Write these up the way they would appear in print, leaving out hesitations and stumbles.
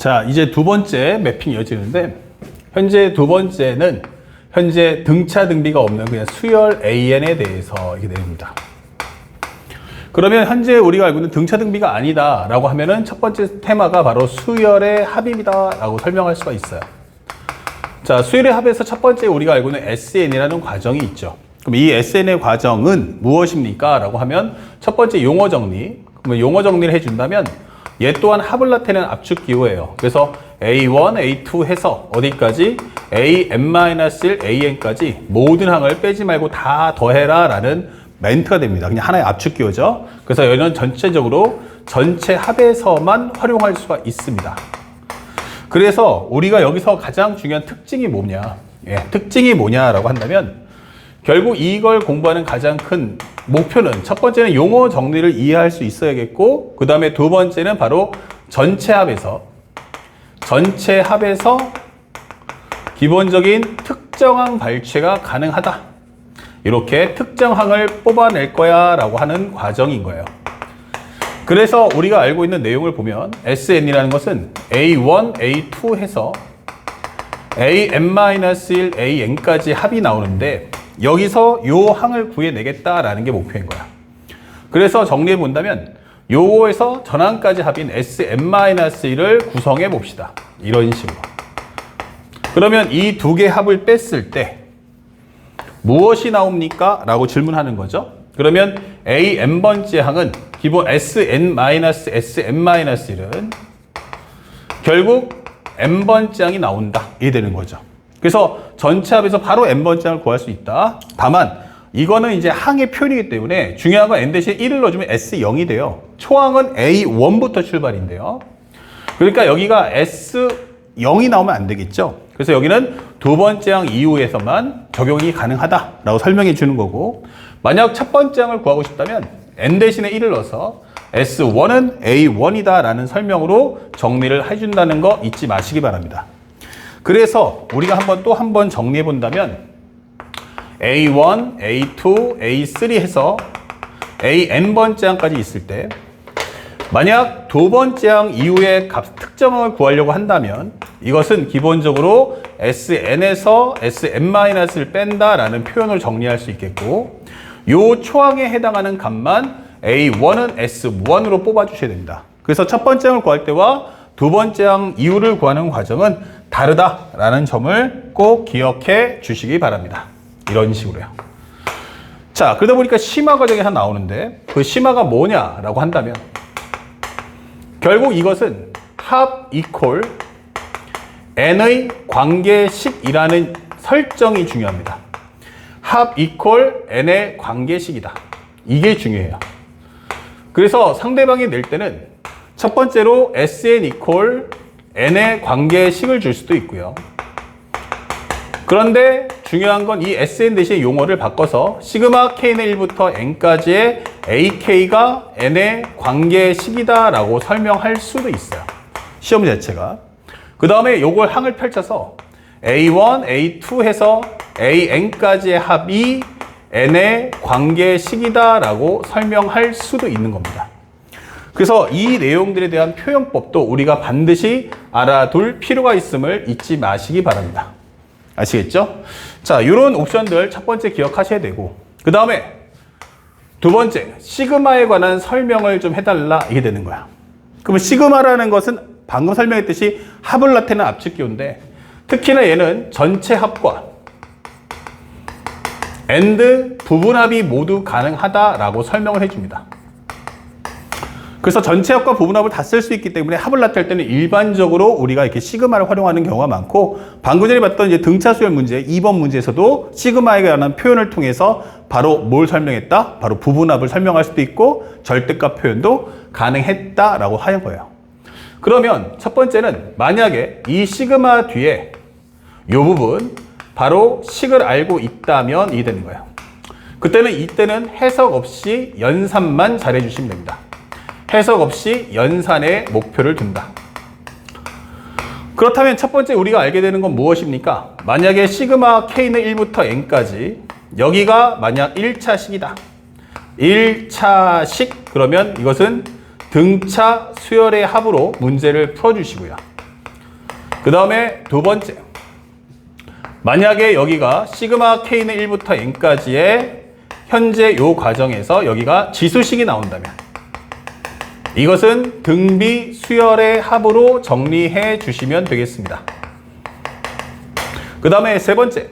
자, 이제 두 번째 매핑이 이어지는데, 현재 두 번째는 현재 등차 등비가 없는 그냥 수열 AN에 대해서 이렇게 내립니다. 그러면 현재 우리가 알고 있는 등차 등비가 아니다 라고 하면은 첫 번째 테마가 바로 수열의 합입니다 라고 설명할 수가 있어요. 자, 수열의 합에서 첫 번째 우리가 알고 있는 SN이라는 과정이 있죠. 그럼 이 SN의 과정은 무엇입니까? 라고 하면 첫 번째 용어 정리. 그러면 용어 정리를 해준다면 얘 또한 합을 나타내는 압축 기호예요. 그래서 A1, A2 해서 어디까지? AN-1, AN까지 모든 항을 빼지 말고 다 더해라 라는 멘트가 됩니다. 그냥 하나의 압축 기호죠. 그래서 얘는 전체적으로 전체 합에서만 활용할 수가 있습니다. 그래서 우리가 여기서 가장 중요한 특징이 뭐냐? 특징이 뭐냐라고 한다면 결국 이걸 공부하는 가장 큰 목표는 첫 번째는 용어 정리를 이해할 수 있어야겠고 그 다음에 두 번째는 바로 전체 합에서 기본적인 특정항 발췌가 가능하다. 이렇게 특정항을 뽑아낼 거야 라고 하는 과정인 거예요. 그래서 우리가 알고 있는 내용을 보면 SN이라는 것은 A1, A2 해서 AN-1, AN까지 합이 나오는데 여기서 요 항을 구해내겠다라는 게 목표인 거야. 그래서 정리해 본다면 요거에서 전항까지 합인 SN-1을 구성해 봅시다. 이런 식으로. 그러면 이 두 개 합을 뺐을 때 무엇이 나옵니까? 라고 질문하는 거죠. 그러면 AN번째 항은 기본 SN-SN-1은 결국 N번째 항이 나온다. 이게 되는 거죠. 그래서 전체 합에서 바로 N번째 항을 구할 수 있다. 다만 이거는 이제 항의 표현이기 때문에 중요한 건 N 대신에 1을 넣어주면 S0이 돼요. 초항은 A1부터 출발인데요. 그러니까 여기가 S0이 나오면 안 되겠죠. 그래서 여기는 두 번째 항 이후에서만 적용이 가능하다라고 설명해 주는 거고 만약 첫 번째 항을 구하고 싶다면 N 대신에 1을 넣어서 S1은 A1이다 라는 설명으로 정리를 해준다는 거 잊지 마시기 바랍니다. 그래서 우리가 또 한 번 정리해 본다면 A1, A2, A3 해서 AN번째 항까지 있을 때 만약 두 번째 항 이후에 특정항을 구하려고 한다면 이것은 기본적으로 SN에서 SN-을 뺀다라는 표현을 정리할 수 있겠고 요 초항에 해당하는 값만 A1은 S1으로 뽑아주셔야 됩니다. 그래서 첫 번째 항을 구할 때와 두 번째 항 이후를 구하는 과정은 다르다라는 점을 꼭 기억해 주시기 바랍니다. 이런 식으로요. 자, 그러다 보니까 심화 과정이 하나 나오는데 그 심화가 뭐냐라고 한다면 결국 이것은 합 이퀄 n의 관계식이라는 설정이 중요합니다. 합 이퀄 n의 관계식이다. 이게 중요해요. 그래서 상대방이 낼 때는 첫 번째로 SN 이퀄 n의 관계식을 줄 수도 있고요. 그런데 중요한 건 이 SN 대신에 용어를 바꿔서 시그마 K는 1부터 N까지의 AK가 N의 관계식이다 라고 설명할 수도 있어요. 시험 자체가. 그 다음에 요걸 항을 펼쳐서 A1, A2 해서 AN까지의 합이 N의 관계식이다 라고 설명할 수도 있는 겁니다. 그래서 이 내용들에 대한 표현법도 우리가 반드시 알아둘 필요가 있음을 잊지 마시기 바랍니다. 아시겠죠? 자, 이런 옵션들 첫 번째 기억하셔야 되고 그 다음에 두 번째 시그마에 관한 설명을 좀 해달라 이게 되는 거야. 그러면 시그마라는 것은 방금 설명했듯이 합을 나타내는 압축기호인데 특히나 얘는 전체 합과 AND 부분합이 모두 가능하다라고 설명을 해줍니다. 그래서 전체 합과 부분합을 다 쓸 수 있기 때문에 합을 나타낼 때는 일반적으로 우리가 이렇게 시그마를 활용하는 경우가 많고 방금 전에 봤던 이제 등차 수열 문제 2번 문제에서도 시그마에 관한 표현을 통해서 바로 뭘 설명했다? 바로 부분합을 설명할 수도 있고 절대값 표현도 가능했다라고 하는 거예요. 그러면 첫 번째는 만약에 이 시그마 뒤에 이 부분 바로 식을 알고 있다면 이게 되는 거예요. 이때는 해석 없이 연산만 잘해 주시면 됩니다. 해석 없이 연산에 목표를 둔다. 그렇다면 첫 번째 우리가 알게 되는 건 무엇입니까? 만약에 시그마 K는 1부터 N까지 여기가 만약 1차식이다. 1차식 그러면 이것은 등차 수열의 합으로 문제를 풀어주시고요. 그 다음에 두 번째. 만약에 여기가 시그마 K는 1부터 N까지의 현재 요 과정에서 여기가 지수식이 나온다면 이것은 등비 수열의 합으로 정리해 주시면 되겠습니다. 그 다음에 세 번째.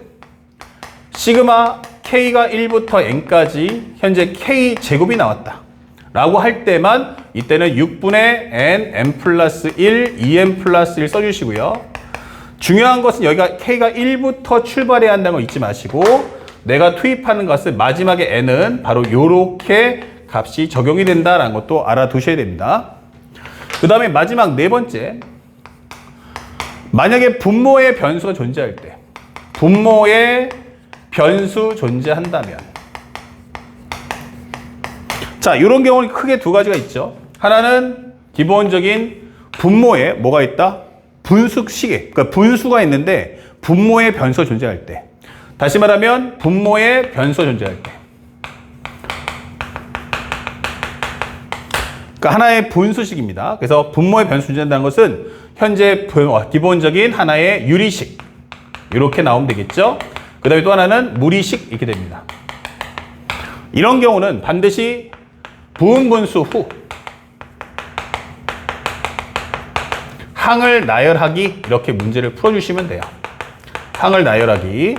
시그마 K가 1부터 N까지 현재 K 제곱이 나왔다 라고 할 때만 이때는 6분의 N, N 플러스 1, 2N 플러스 1 써주시고요. 중요한 것은 여기가 K가 1부터 출발해야 한다는 거 잊지 마시고 내가 투입하는 것은 마지막에 N은 바로 이렇게 값이 적용이 된다는 것도 알아두셔야 됩니다. 그 다음에 마지막 네 번째. 만약에 분모의 변수가 존재할 때 분모의 변수 존재한다면 자, 이런 경우는 크게 두 가지가 있죠. 하나는 기본적인 분모에 뭐가 있다? 분수식에, 그러니까 분수가 있는데 분모의 변수가 존재할 때. 다시 말하면 분모의 변수가 존재할 때. 그러니까 하나의 분수식입니다. 그래서 분모의 변수 존재한다는 것은 현재 기본적인 하나의 유리식. 이렇게 나오면 되겠죠. 그 다음에 또 하나는 무리식 이렇게 됩니다. 이런 경우는 반드시 부분분수 후 항을 나열하기 이렇게 문제를 풀어주시면 돼요. 항을 나열하기.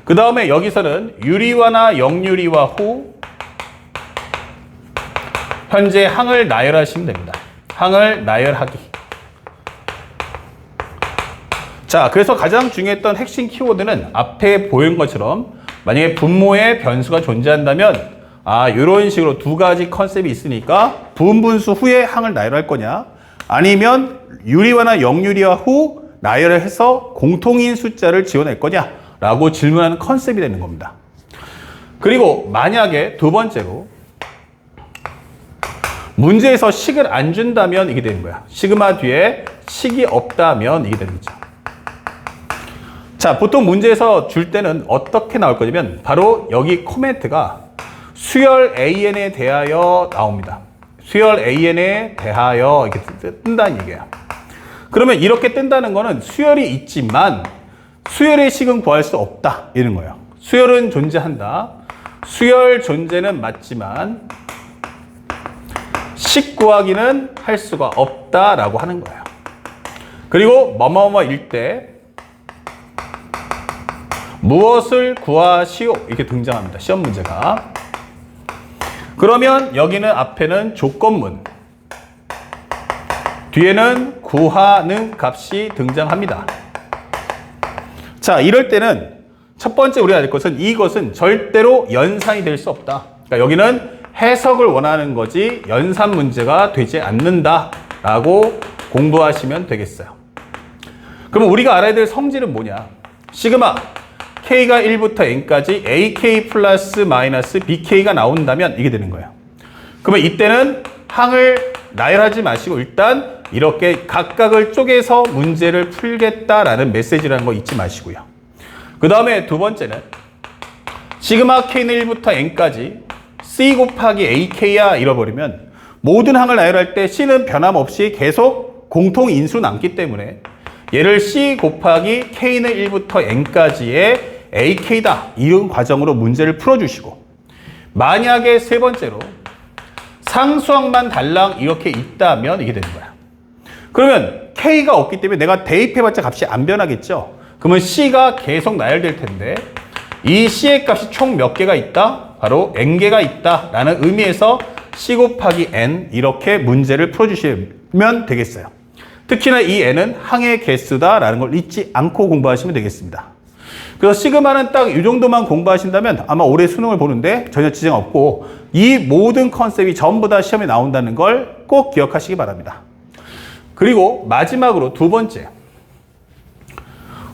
그 다음에 여기서는 유리화나 역유리화 후 현재 항을 나열하시면 됩니다. 항을 나열하기. 자, 그래서 가장 중요했던 핵심 키워드는 앞에 보인 것처럼 만약에 분모의 변수가 존재한다면 이런 식으로 두 가지 컨셉이 있으니까 부분분수 후에 항을 나열할 거냐 아니면 유리화나 역유리화 후 나열을 해서 공통인 숫자를 지어낼 거냐 라고 질문하는 컨셉이 되는 겁니다. 그리고 만약에 두 번째로 문제에서 식을 안 준다면 이게 되는 거야. 시그마 뒤에 식이 없다면 이게 되는 거죠. 자, 보통 문제에서 줄 때는 어떻게 나올 거냐면 바로 여기 코멘트가 수열 AN에 대하여 나옵니다. 수열 AN에 대하여 이렇게 뜬다는 얘기예요. 그러면 이렇게 뜬다는 거는 수열이 있지만 수열의 식은 구할 수 없다 이런 거예요. 수열은 존재한다. 수열 존재는 맞지만 식 구하기는 할 수가 없다라고 하는 거예요. 그리고 뭐뭐뭐일 때 무엇을 구하시오 이렇게 등장합니다. 시험 문제가. 그러면 여기는 앞에는 조건문, 뒤에는 구하는 값이 등장합니다. 자, 이럴 때는 첫 번째 우리가 알 것은 이것은 절대로 연산이 될 수 없다. 그러니까 여기는 해석을 원하는 거지 연산 문제가 되지 않는다라고 공부하시면 되겠어요. 그럼 우리가 알아야 될 성질은 뭐냐? 시그마 K가 1부터 N까지 AK 플러스 마이너스 BK가 나온다면 이게 되는 거예요. 그러면 이때는 항을 나열하지 마시고 일단 이렇게 각각을 쪼개서 문제를 풀겠다라는 메시지라는 거 잊지 마시고요. 그 다음에 두 번째는 시그마 K는 1부터 N까지 C 곱하기 AK야 잃어버리면 모든 항을 나열할 때 C는 변함없이 계속 공통인수 남기 때문에 얘를 C 곱하기 K는 1부터 N까지의 AK다 이런 과정으로 문제를 풀어주시고 만약에 세 번째로 상수항만 달랑 이렇게 있다면 이게 되는 거야. 그러면 K가 없기 때문에 내가 대입해봤자 값이 안 변하겠죠. 그러면 C가 계속 나열될 텐데 이 C의 값이 총 몇 개가 있다? 바로 N개가 있다라는 의미에서 C 곱하기 N 이렇게 문제를 풀어주시면 되겠어요. 특히나 이 N은 항의 개수다라는 걸 잊지 않고 공부하시면 되겠습니다. 그래서 시그마는 딱 이 정도만 공부하신다면 아마 올해 수능을 보는데 전혀 지장 없고 이 모든 컨셉이 전부 다 시험에 나온다는 걸 꼭 기억하시기 바랍니다. 그리고 마지막으로 두 번째.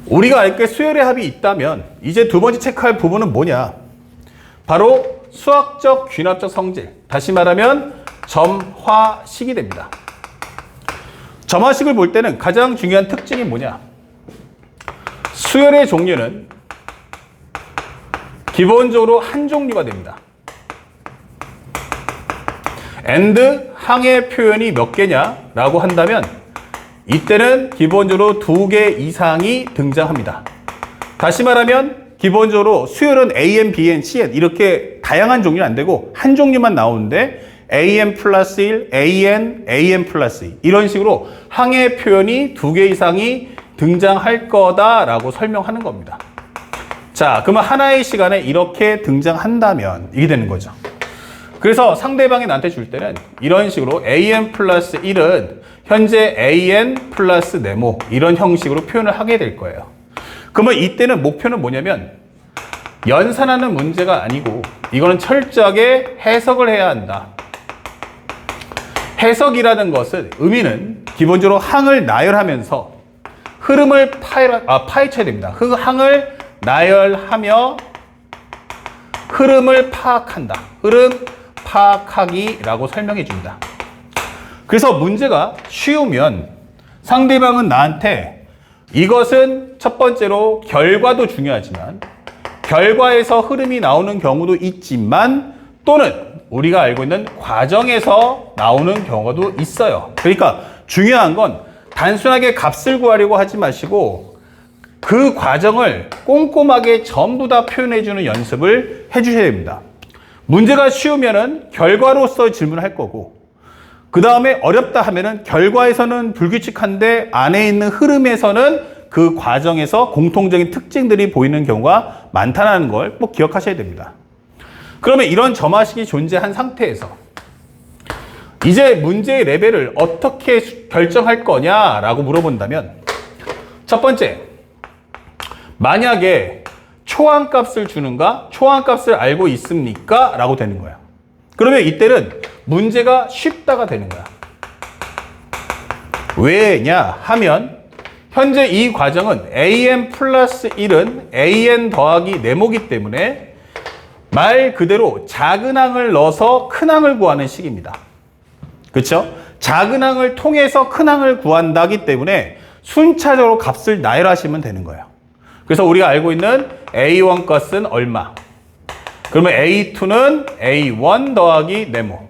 우리가 알게 수열의 합이 있다면 이제 두 번째 체크할 부분은 뭐냐? 바로 수학적 귀납적 성질. 다시 말하면 점화식이 됩니다. 점화식을 볼 때는 가장 중요한 특징이 뭐냐? 수열의 종류는 기본적으로 한 종류가 됩니다. and 항의 표현이 몇 개냐라고 한다면 이때는 기본적으로 2개 이상이 등장합니다. 다시 말하면 기본적으로 수열은 AN, BN, CN 이렇게 다양한 종류는 안 되고 한 종류만 나오는데 AN 플러스 1, AN, AN 플러스 2 이런 식으로 항의 표현이 2개 이상이 등장할 거다라고 설명하는 겁니다. 자, 그러면 하나의 시간에 이렇게 등장한다면 이게 되는 거죠. 그래서 상대방이 나한테 줄 때는 이런 식으로 AN 플러스 1은 현재 AN 플러스 네모 이런 형식으로 표현을 하게 될 거예요. 그러면 이때는 목표는 뭐냐면 연산하는 문제가 아니고 이거는 철저하게 해석을 해야 한다. 해석이라는 것은 의미는 기본적으로 항을 나열하면서 흐름을 파헤쳐야 됩니다. 그 항을 나열하며 흐름을 파악한다. 흐름 파악하기라고 설명해 줍니다. 그래서 문제가 쉬우면 상대방은 나한테 이것은 첫 번째로 결과도 중요하지만 결과에서 흐름이 나오는 경우도 있지만 또는 우리가 알고 있는 과정에서 나오는 경우도 있어요. 그러니까 중요한 건 단순하게 값을 구하려고 하지 마시고 그 과정을 꼼꼼하게 전부 다 표현해주는 연습을 해주셔야 됩니다. 문제가 쉬우면은 결과로서 질문할 거고 그 다음에 어렵다 하면은 결과에서는 불규칙한데 안에 있는 흐름에서는 그 과정에서 공통적인 특징들이 보이는 경우가 많다는 걸 꼭 기억하셔야 됩니다. 그러면 이런 점화식이 존재한 상태에서 이제 문제의 레벨을 어떻게 결정할 거냐라고 물어본다면 첫 번째, 만약에 초항값을 주는가? 초항값을 알고 있습니까? 라고 되는 거야. 그러면 이때는 문제가 쉽다가 되는 거야. 왜냐 하면 현재 이 과정은 AN 플러스 1은 AN 더하기 네모기 때문에 말 그대로 작은 항을 넣어서 큰 항을 구하는 식입니다. 그렇죠? 작은 항을 통해서 큰 항을 구한다기 때문에 순차적으로 값을 나열하시면 되는 거예요. 그래서 우리가 알고 있는 A1 값은 얼마? 그러면 A2는 A1 더하기 네모,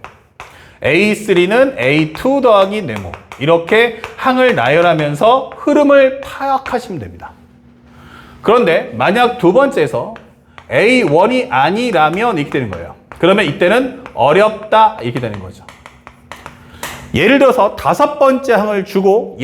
A3는 A2 더하기 네모 이렇게 항을 나열하면서 흐름을 파악하시면 됩니다. 그런데 만약 두 번째에서 A1이 아니라면 이렇게 되는 거예요. 그러면 이때는 어렵다 이렇게 되는 거죠. 예를 들어서 다섯 번째 항을 주고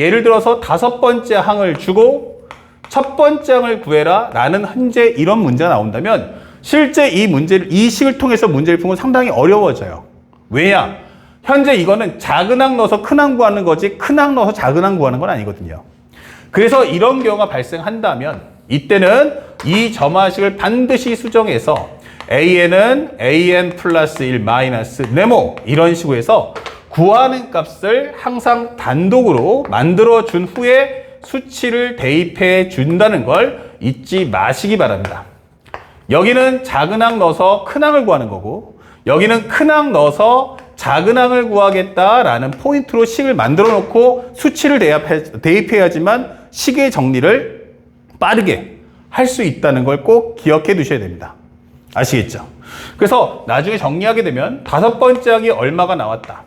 첫 번째 항을 구해라 라는 현재 이런 문제가 나온다면 실제 이 식을 통해서 문제를 푸는 건 상당히 어려워져요. 왜냐? 현재 이거는 작은 항 넣어서 큰 항 구하는 거지 큰 항 넣어서 작은 항 구하는 건 아니거든요. 그래서 이런 경우가 발생한다면 이때는 이 점화식을 반드시 수정해서 AN은 AN 플러스 1 마이너스 네모 이런 식으로 해서 구하는 값을 항상 단독으로 만들어 준 후에 수치를 대입해 준다는 걸 잊지 마시기 바랍니다. 여기는 작은 항 넣어서 큰 항을 구하는 거고 여기는 큰 항 넣어서 작은 항을 구하겠다라는 포인트로 식을 만들어 놓고 수치를 대입해야지만 식의 정리를 빠르게 할 수 있다는 걸 꼭 기억해 두셔야 됩니다. 아시겠죠? 그래서 나중에 정리하게 되면 다섯 번째 항이 얼마가 나왔다.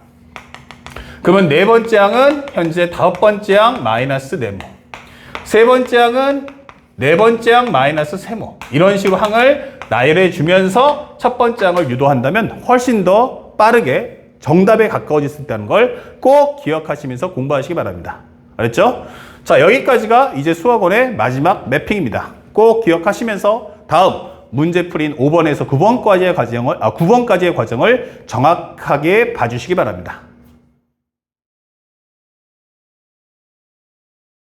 그러면 네 번째 항은 현재 다섯 번째 항 마이너스 네모, 세 번째 항은 네 번째 항 마이너스 세모 이런 식으로 항을 나열해 주면서 첫 번째 항을 유도한다면 훨씬 더 빠르게 정답에 가까워질 수 있다는 걸 꼭 기억하시면서 공부하시기 바랍니다. 알았죠? 자, 여기까지가 이제 수학원의 마지막 매핑입니다. 꼭 기억하시면서 다음 문제풀이인 5번에서 9번까지의 과정을 정확하게 봐주시기 바랍니다.